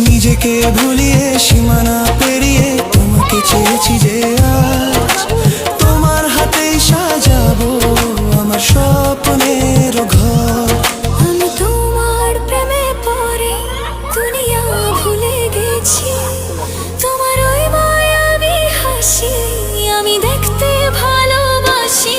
নিজেকে ভুলিয়ে সীমানা পেরিয়ে তোমাকে চেয়েছি যে আজ তোমার হাতেই সাজাবো আমার স্বপ্নের ঘর। আমি তোমার প্রেমে পড়ে দুনিয়া ভুলে গেছি, তোমার ওই মায়াবী হাসি আমি দেখতে ভালোবাসি।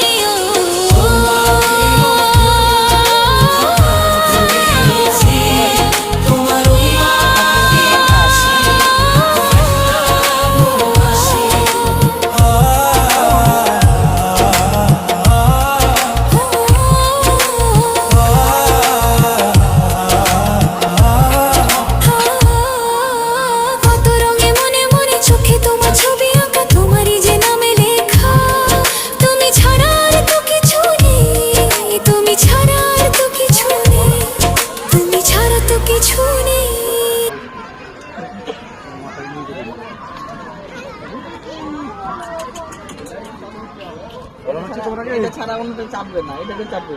এটা ছাড়া অন্যটা চাপবে না, এটাকে চাপবে।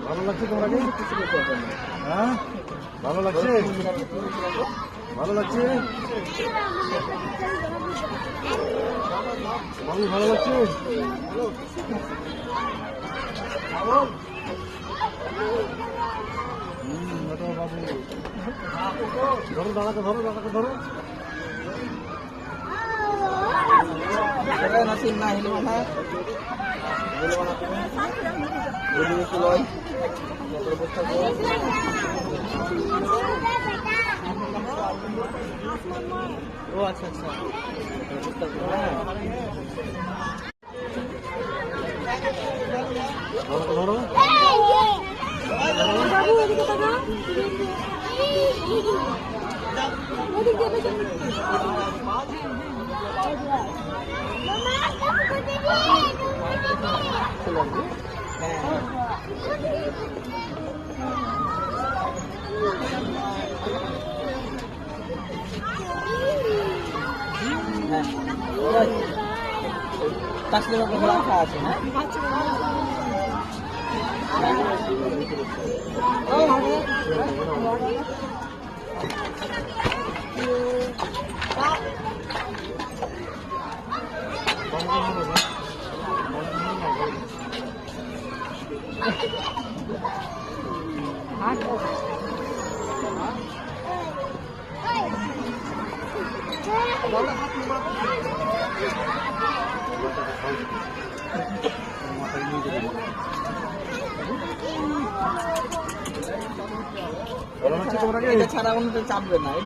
ভালো লাগছে তোমাকে? হ্যাঁ ভালো লাগছে, ভালো লাগছে, ভালো লাগছে। ধরো দাদাকে, ধরো দাদাকে, ধরো। নাসির না হিলো না বলে বানা তুমি বলি কি লয় অবস্থা কো। ও আচ্ছা আচ্ছা অবস্থা কো। ধরো ধরো বাবু এদিকে তাকা, ওদিকে যাবে। কাশলে বাবা রাখা আছে না? এটা ছাড়া অন্যটা চাপবে না।